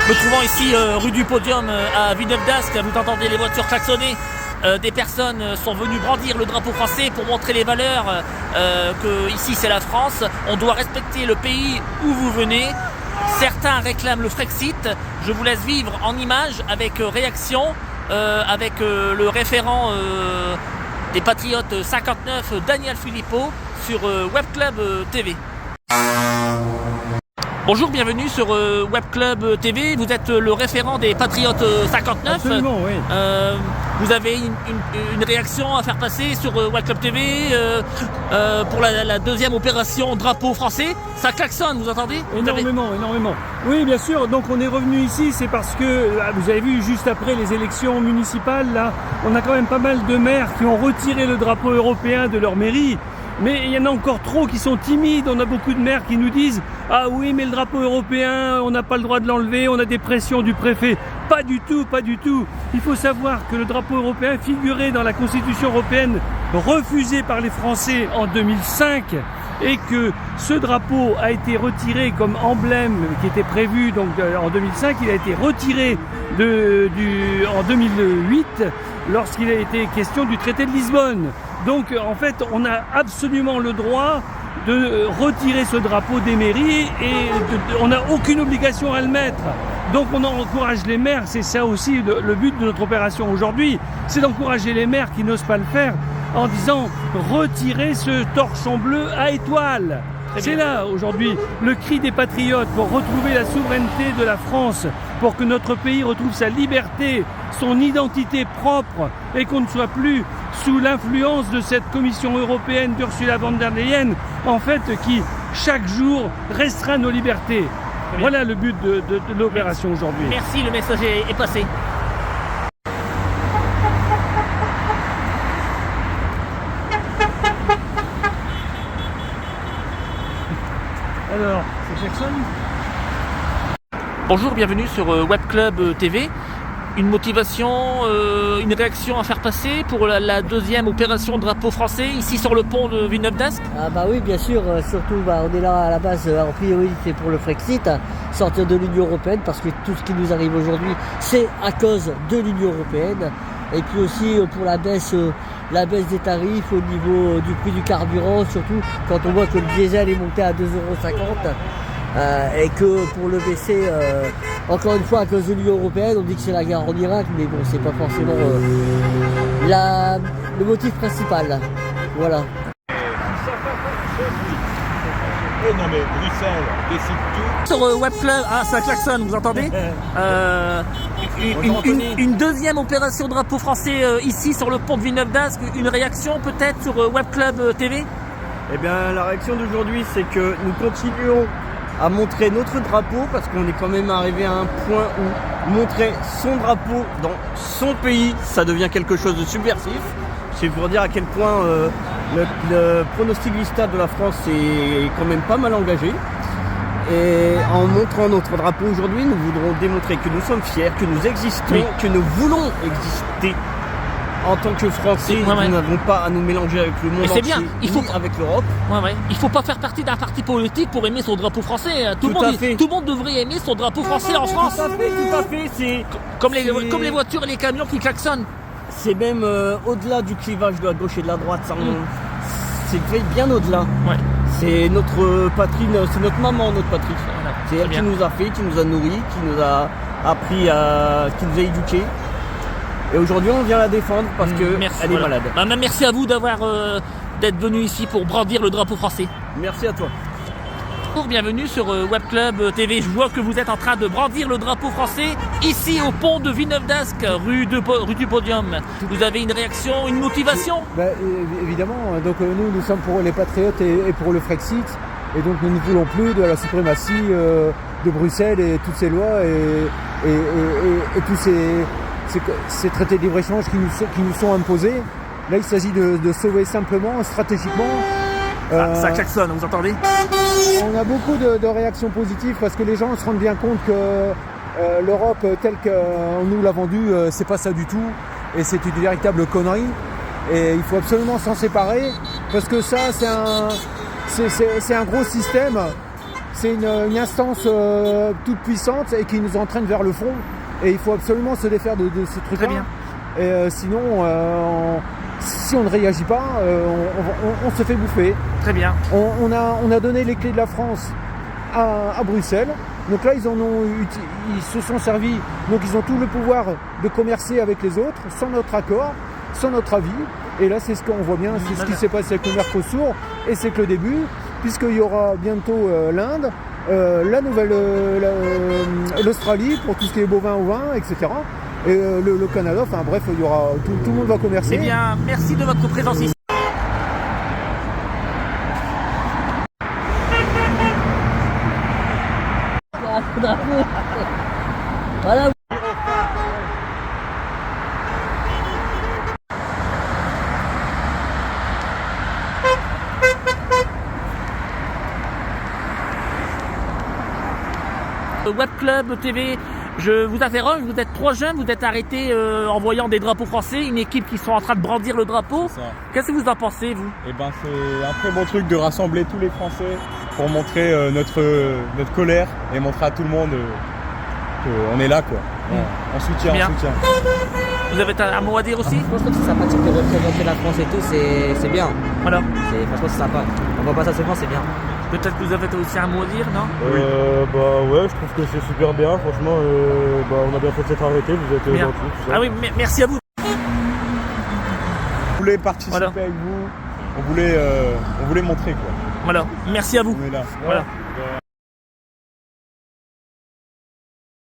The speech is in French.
Me trouvant ici rue du Podium à Villeneuve-d'Ascq, vous entendez les voitures klaxonner. Des personnes sont venues brandir le drapeau français pour montrer les valeurs que ici c'est la France. On doit respecter le pays où vous venez. Certains réclament le Frexit. Je vous laisse vivre en images avec réaction avec le référent des Patriotes 59, Daniel Philippot, sur Web Club TV. Bonjour, bienvenue sur Web Club TV. Vous êtes le référent des Patriotes 59. Absolument, oui. Vous avez une réaction à faire passer sur Web Club TV pour la deuxième opération drapeau français. Ça klaxonne, vous entendez? Énormément. Oui, bien sûr. Donc on est revenu ici, c'est parce que, vous avez vu, juste après les élections municipales, là, on a quand même pas mal de maires qui ont retiré le drapeau européen de leur mairie. Mais il y en a encore trop qui sont timides. On a beaucoup de maires qui nous disent « Ah oui, mais le drapeau européen, on n'a pas le droit de l'enlever, on a des pressions du préfet. » Pas du tout. Il faut savoir que le drapeau européen figurait dans la Constitution européenne refusée par les Français en 2005 et que ce drapeau a été retiré comme emblème qui était prévu donc en 2005. Il a été retiré en 2008 lorsqu'il a été question du traité de Lisbonne. Donc en fait, on a absolument le droit de retirer ce drapeau des mairies et on n'a aucune obligation à le mettre. Donc on encourage les maires, c'est ça aussi le but de notre opération aujourd'hui, c'est d'encourager les maires qui n'osent pas le faire en disant retirez ce torchon bleu à étoile. C'est là aujourd'hui le cri des patriotes pour retrouver la souveraineté de la France, pour que notre pays retrouve sa liberté, son identité propre et qu'on ne soit plus sous l'influence de cette Commission européenne d'Ursula von der Leyen, en fait, qui chaque jour restreint nos libertés. Voilà le but de l'opération aujourd'hui. Merci, le message est passé. Alors, c'est Jackson. Bonjour, bienvenue sur Web Club TV. Une motivation, une réaction à faire passer pour la deuxième opération drapeau français ici sur le pont de Villeneuve-d'Ascq? Ah bah oui, bien sûr, surtout on est là à la base en priorité pour le Frexit, sortir de l'Union Européenne, parce que tout ce qui nous arrive aujourd'hui, c'est à cause de l'Union Européenne. Et puis aussi pour la baisse des tarifs au niveau du prix du carburant, surtout quand on voit que le diesel est monté à 2,50 €. Et que pour le baisser, encore une fois à cause de l'Union Européenne, on dit que c'est la guerre en Irak, mais bon, c'est pas forcément le motif principal. Voilà. Non mais Bruxelles décide tout. Sur Web Club, ça klaxonne, vous entendez? Une deuxième opération drapeau français ici sur le pont de Villeneuve-d'Ascq. Une réaction peut-être sur Web Club TV? Eh bien, la réaction d'aujourd'hui, c'est que nous continuons à montrer notre drapeau, parce qu'on est quand même arrivé à un point où montrer son drapeau dans son pays, ça devient quelque chose de subversif. C'est pour dire à quel point le pronostic vista de la France est quand même pas mal engagé. Et en montrant notre drapeau aujourd'hui, nous voudrons démontrer que nous sommes fiers, que nous existons, que nous voulons exister. En tant que Français, nous n'avons pas à nous mélanger avec le monde entier, ni avec l'Europe. Il ne faut pas faire partie d'un parti politique pour aimer son drapeau français. Tout le monde devrait aimer son drapeau français en France. Tout à fait. C'est comme les voitures et les camions qui klaxonnent. C'est même au-delà du clivage de la gauche et de la droite. C'est bien au-delà. C'est notre patrie, c'est notre maman, notre patrie. C'est elle qui nous a fait, qui nous a nourris, qui nous a appris, qui nous a éduqués. Et aujourd'hui, on vient la défendre parce qu'elle est malade. Merci à vous d'être venu ici pour brandir le drapeau français. Merci à toi. Bienvenue sur Web Club TV. Je vois que vous êtes en train de brandir le drapeau français ici au pont de Villeneuve-d'Ascq, rue du Podium. Vous avez une réaction, une motivation? Évidemment. Donc nous sommes pour les Patriotes et pour le Frexit. Et donc nous ne voulons plus de la suprématie de Bruxelles et toutes ces lois et tous ces traités de libre-échange qui nous sont imposés. Là, il s'agit de sauver simplement, stratégiquement. Ça klaxonne, vous entendez? On a beaucoup de réactions positives parce que les gens se rendent bien compte que l'Europe telle qu'on nous l'a vendue, c'est pas ça du tout. Et c'est une véritable connerie. Et il faut absolument s'en séparer parce que ça, c'est un gros système. c'est une instance toute puissante et qui nous entraîne vers le fond. Et il faut absolument se défaire de ce truc-là. Très bien. Et sinon, si on ne réagit pas, on se fait bouffer. Très bien. On a donné les clés de la France à Bruxelles. Donc là, ils se sont servis. Donc ils ont tout le pouvoir de commercer avec les autres, sans notre accord, sans notre avis. Et là, c'est ce qu'on voit bien, c'est ce qui s'est passé avec le Mercosur. Et c'est que le début, puisqu'il y aura bientôt l'Inde, l'Australie pour tout ce qui est bovin au vin, etc. Et le Canada, enfin bref, il y aura tout le monde va commercer. Eh bien, merci de votre présence ici. Voilà. Web Club TV, je vous interroge, vous êtes 3 jeunes, vous êtes arrêtés en voyant des drapeaux français, une équipe qui sont en train de brandir le drapeau. Qu'est-ce que vous en pensez, vous? Eh ben, c'est un très bon truc de rassembler tous les Français pour montrer notre colère et montrer à tout le monde qu'on est là, quoi. On soutient, Bien. on soutient. Vous avez un mot à dire aussi? Je pense que c'est sympathique de représenter la France et tout, c'est bien. Voilà. Franchement, c'est sympa. On voit pas ça souvent, c'est bien. Peut-être que vous avez aussi un mot à dire, non? Bah ouais, je trouve que c'est super bien, franchement, on a bien fait de s'être arrêté, vous êtes Bien. gentils, tout ça. Ah oui, merci à vous. On voulait participer Voilà. avec vous, on voulait montrer, quoi. Voilà, merci à vous. On est là. Voilà.